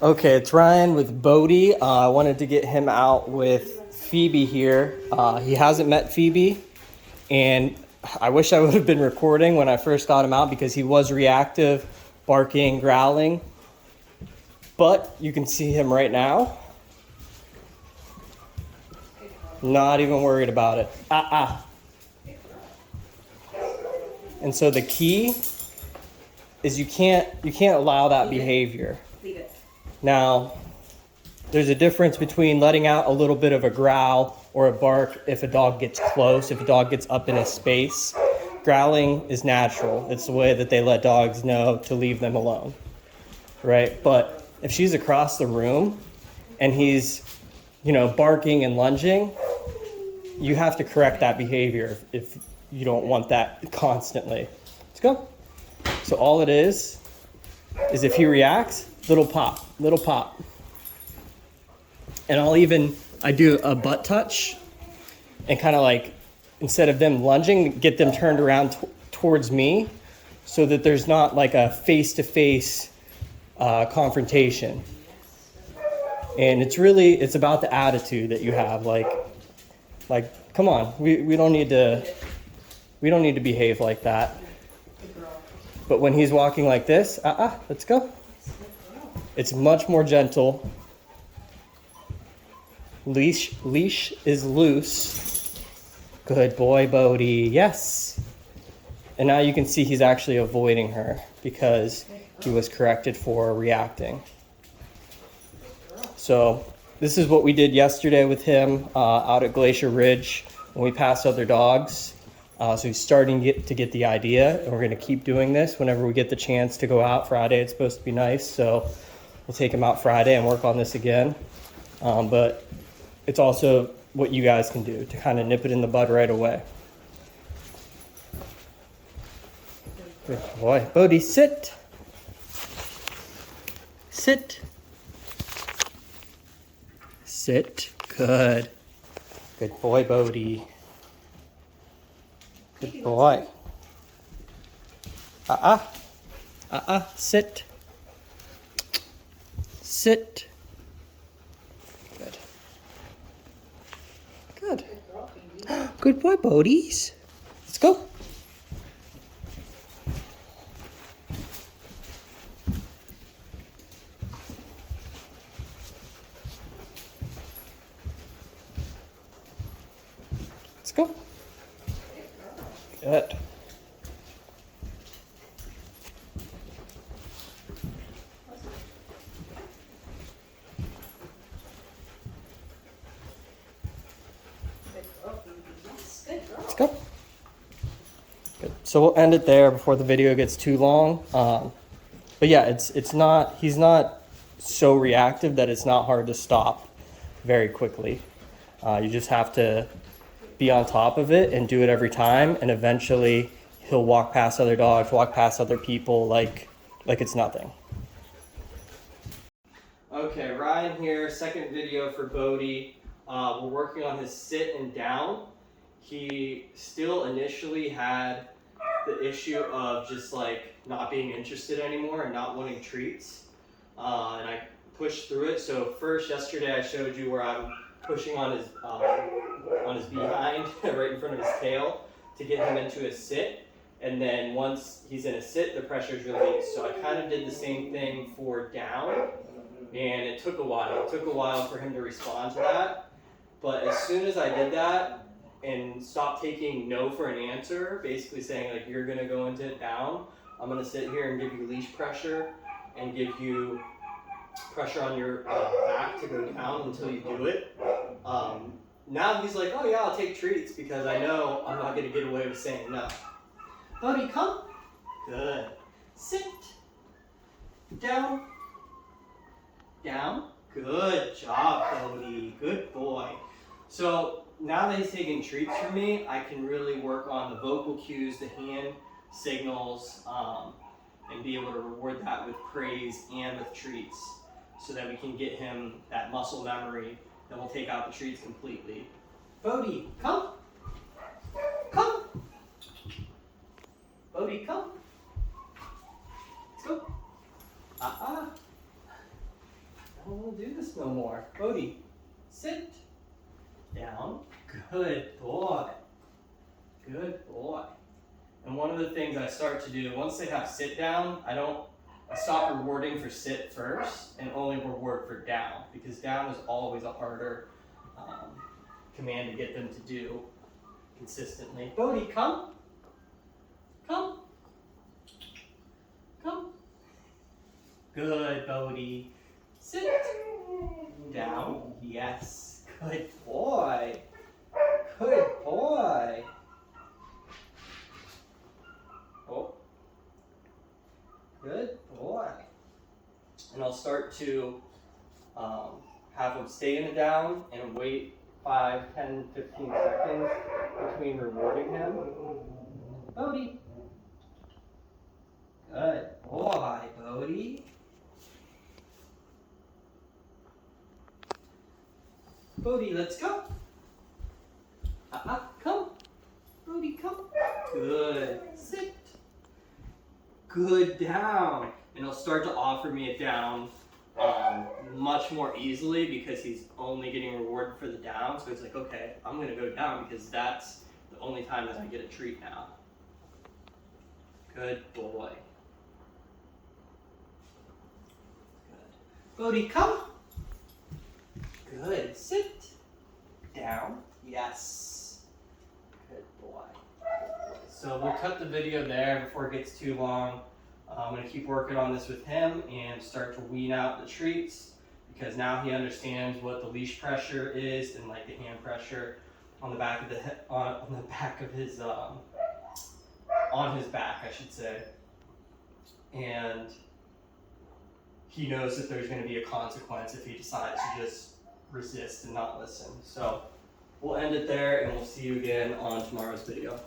Okay, it's Ryan with Bodie. I wanted to get him out with Phoebe here. He hasn't met Phoebe, and I wish I would have been recording when I first got him out because he was reactive, barking, growling. But you can see him right now. Not even worried about it. And so the key is you can't allow that behavior. Leave it. Now, there's a difference between letting out a little bit of a growl or a bark if a dog gets close, if a dog gets up in a space. Growling is natural. It's the way that they let dogs know to leave them alone, right? But if she's across the room and he's, barking and lunging, you have to correct that behavior if you don't want that constantly. Let's go. So all it is if he reacts, little pop. And I do a butt touch and kind of like, instead of them lunging, get them turned around towards me so that there's not like a face-to-face confrontation. And it's about the attitude that you have. Like, come on, we don't need to behave like that. But when he's walking like this, let's go. It's much more gentle. Leash is loose. Good boy, Bodie. Yes. And now you can see he's actually avoiding her because he was corrected for reacting. So this is what we did yesterday with him out at Glacier Ridge when we passed other dogs. So he's starting to get the idea, and we're going to keep doing this whenever we get the chance to go out. Friday, it's supposed to be nice, so we'll take him out Friday and work on this again. But it's also what you guys can do to kind of nip it in the bud right away. Good boy. Bodie, sit. Sit. Sit. Good. Good boy, Bodie. Good boy. Sit. Sit. Good. Good. Good boy, Bodies. Let's go. Let's go. Good. Let's go. Good. So we'll end it there before the video gets too long. But yeah, he's not so reactive that it's not hard to stop very quickly. You just have to be on top of it and do it every time, and eventually he'll walk past other dogs, walk past other people like it's nothing. Okay, Ryan here, second video for Bodie. We're working on his sit and down. He still initially had the issue of just like not being interested anymore and not wanting treats. And I pushed through it. So first, yesterday I showed you where I'm pushing on his behind right in front of his tail to get him into a sit. And then once he's in a sit, the pressure is released. So I kind of did the same thing for down, and it took a while. It took a while for him to respond to that. But as soon as I did that and stopped taking no for an answer, basically saying like, you're gonna go into it down, I'm gonna sit here and give you leash pressure and give you pressure on your back to go down until you do it. Now he's like, oh yeah, I'll take treats because I know I'm not gonna get away with saying no. Bodie, come. Good. Sit. Down. Down. Good job, Bodie. Good boy. So now that he's taking treats from me, I can really work on the vocal cues, the hand signals, and be able to reward that with praise and with treats so that we can get him that muscle memory. Then we'll take out the treats completely. Bodie, come. Come. Bodie, come. Let's go. don't want to do this no more. Bodie, sit down. Good boy. Good boy. And one of the things I start to do, once they have sit down, I stop rewarding for sit first and only reward for down, because down is always a harder command to get them to do consistently. Bodie, come. Come. Come. Good, Bodie. Sit down. Yes. Good boy. Good boy. Oh. Good boy. And I'll start to have him stay in the down and wait 5, 10, 15 seconds between rewarding him. Bodie. Good boy, Bodie. Bodie, let's go. Come. Bodie, come. Good. Sit. Good down. And he'll start to offer me a down much more easily because he's only getting rewarded for the down. So he's like, okay, I'm going to go down because that's the only time that I get a treat now. Good boy. Good. Bodie, come. Good. Sit. Down. Yes. Good boy. So we'll cut the video there before it gets too long. I'm going to keep working on this with him and start to wean out the treats, because now he understands what the leash pressure is and like the hand pressure on the back of his on his back, I should say. And he knows that there's going to be a consequence if he decides to just resist and not listen. So we'll end it there, and we'll see you again on tomorrow's video.